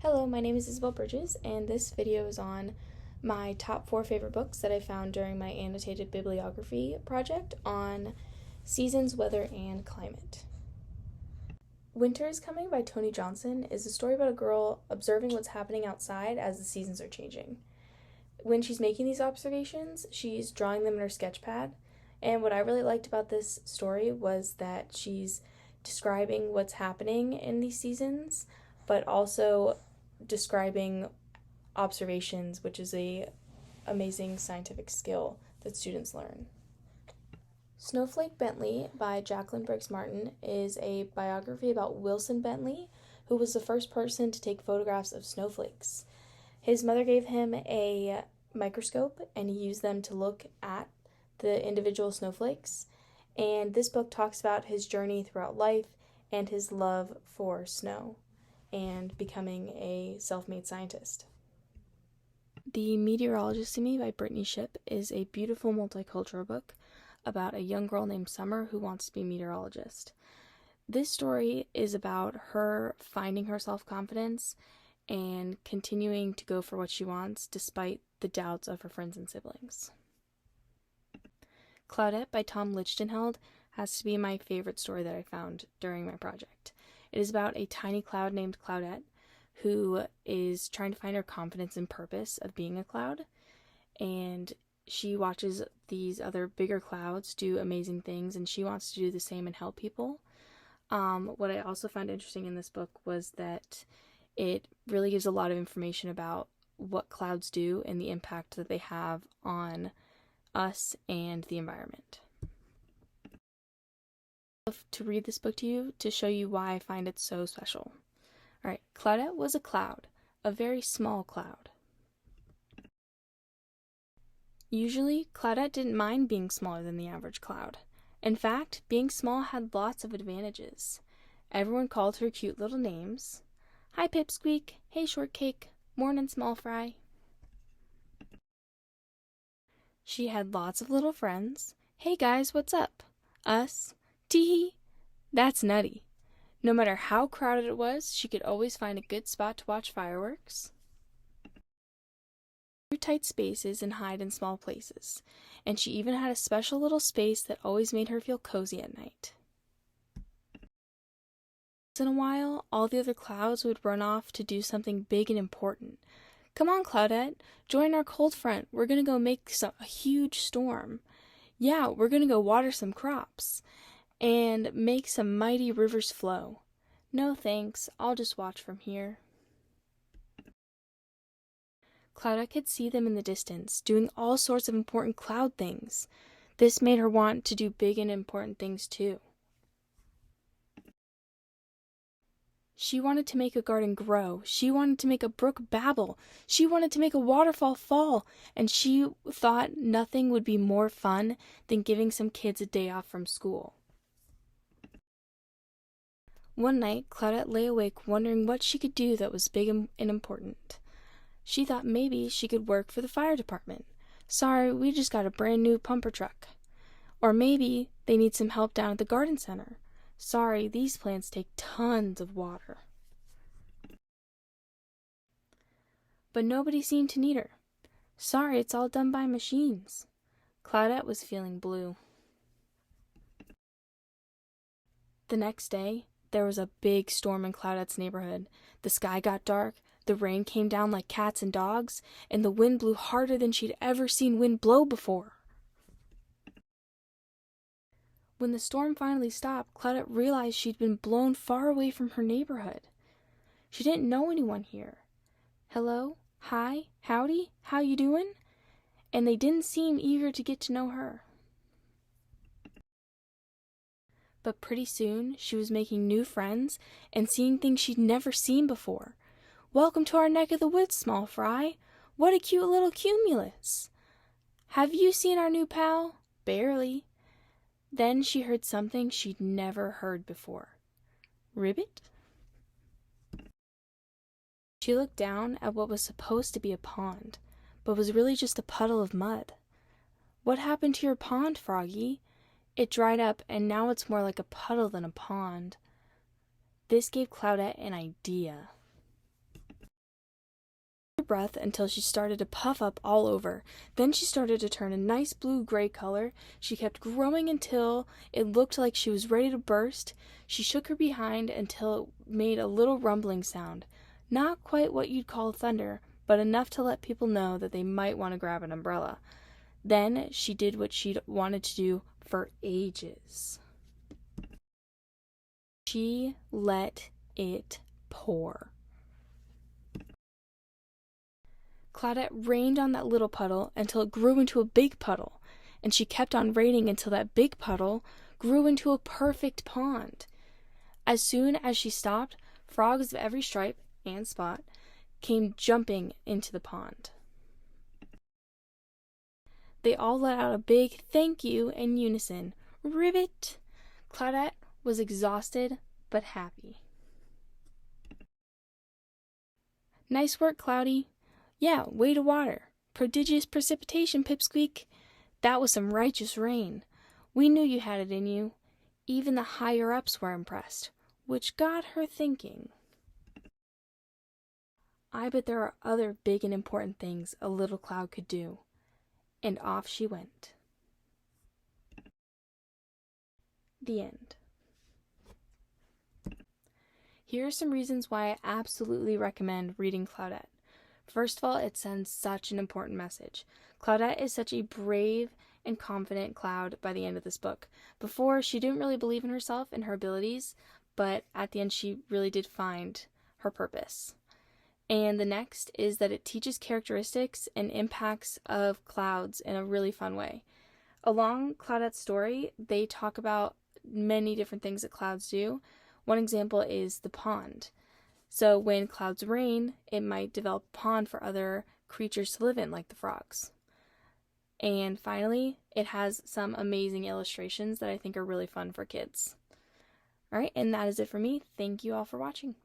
Hello, my name is Isabel Bridges, and this video is on my top 4 favorite books that I found during my annotated bibliography project on seasons, weather, and climate. Winter is Coming by Toni Johnson is a story about a girl observing what's happening outside as the seasons are changing. When she's making these observations, she's drawing them in her sketch pad, and what I really liked about this story was that she's describing what's happening in these seasons, but also describing observations, which is a amazing scientific skill that students learn. Snowflake Bentley by Jacqueline Briggs Martin is a biography about Wilson Bentley, who was the first person to take photographs of snowflakes. His mother gave him a microscope, and he used them to look at the individual snowflakes. And this book talks about his journey throughout life and his love for snow and becoming a self-made scientist. The Meteorologist in Me by Brittany Shipp is a beautiful multicultural book about a young girl named Summer who wants to be a meteorologist. This story is about her finding her self-confidence and continuing to go for what she wants despite the doubts of her friends and siblings. Claudette by Tom Lichtenheld has to be my favorite story that I found during my project. It is about a tiny cloud named Claudette who is trying to find her confidence and purpose of being a cloud, and she watches these other bigger clouds do amazing things, and she wants to do the same and help people. What I also found interesting in this book was that it really gives a lot of information about what clouds do and the impact that they have on us and the environment. To read this book to you to show you why I find it so special. Alright, Claudette was a cloud, a very small cloud. Usually, Claudette didn't mind being smaller than the average cloud. In fact, being small had lots of advantages. Everyone called her cute little names. Hi, Pipsqueak. Hey, Shortcake. Mornin', Small Fry. She had lots of little friends. Hey guys, what's up? Us. Tee-hee. That's Nutty. No matter how crowded it was, she could always find a good spot to watch fireworks, through tight spaces, and hide in small places. And she even had a special little space that always made her feel cozy at night. Once in a while, all the other clouds would run off to do something big and important. Come on, Claudette, join our cold front. We're going to go make a huge storm. Yeah, we're going to go water some crops and make some mighty rivers flow. No thanks, I'll just watch from here. Claudette could see them in the distance, doing all sorts of important cloud things. This made her want to do big and important things too. She wanted to make a garden grow. She wanted to make a brook babble. She wanted to make a waterfall fall. And she thought nothing would be more fun than giving some kids a day off from school. One night, Claudette lay awake wondering what she could do that was big and important. She thought maybe she could work for the fire department. Sorry, we just got a brand new pumper truck. Or maybe they need some help down at the garden center. Sorry, these plants take tons of water. But nobody seemed to need her. Sorry, it's all done by machines. Claudette was feeling blue. The next day, there was a big storm in Claudette's neighborhood. The sky got dark, the rain came down like cats and dogs, and the wind blew harder than she'd ever seen wind blow before. When the storm finally stopped, Claudette realized she'd been blown far away from her neighborhood. She didn't know anyone here. Hello? Hi? Howdy? How you doing? And they didn't seem eager to get to know her. But pretty soon, she was making new friends and seeing things she'd never seen before. Welcome to our neck of the woods, Small Fry. What a cute little cumulus. Have you seen our new pal? Barely. Then she heard something she'd never heard before. Ribbit? She looked down at what was supposed to be a pond, but was really just a puddle of mud. What happened to your pond, Froggy? It dried up, and now it's more like a puddle than a pond. This gave Claudette an idea. breath until she started to puff up all over. Then she started to turn a nice blue-gray color. She kept growing until it looked like she was ready to burst. She shook her behind until it made a little rumbling sound. Not quite what you'd call thunder, but enough to let people know that they might want to grab an umbrella. Then she did what she'd wanted to do for ages. She let it pour. Claudette rained on that little puddle until it grew into a big puddle, and she kept on raining until that big puddle grew into a perfect pond. As soon as she stopped, frogs of every stripe and spot came jumping into the pond. They all let out a big thank you in unison. Ribbit! Claudette was exhausted but happy. Nice work, Cloudy. Yeah, way to water. Prodigious precipitation, Pipsqueak. That was some righteous rain. We knew you had it in you. Even the higher-ups were impressed, which got her thinking. I bet there are other big and important things a little cloud could do. And off she went. The end. Here are some reasons why I absolutely recommend reading Claudette. First of all, it sends such an important message. Claudette is such a brave and confident Cloud by the end of this book. Before, she didn't really believe in herself and her abilities, but at the end she really did find her purpose. And the next is that it teaches characteristics and impacts of clouds in a really fun way. Along Claudette's story, they talk about many different things that clouds do. One example is the pond. So when clouds rain, it might develop a pond for other creatures to live in, like the frogs. And finally, it has some amazing illustrations that I think are really fun for kids. All right, and that is it for me. Thank you all for watching.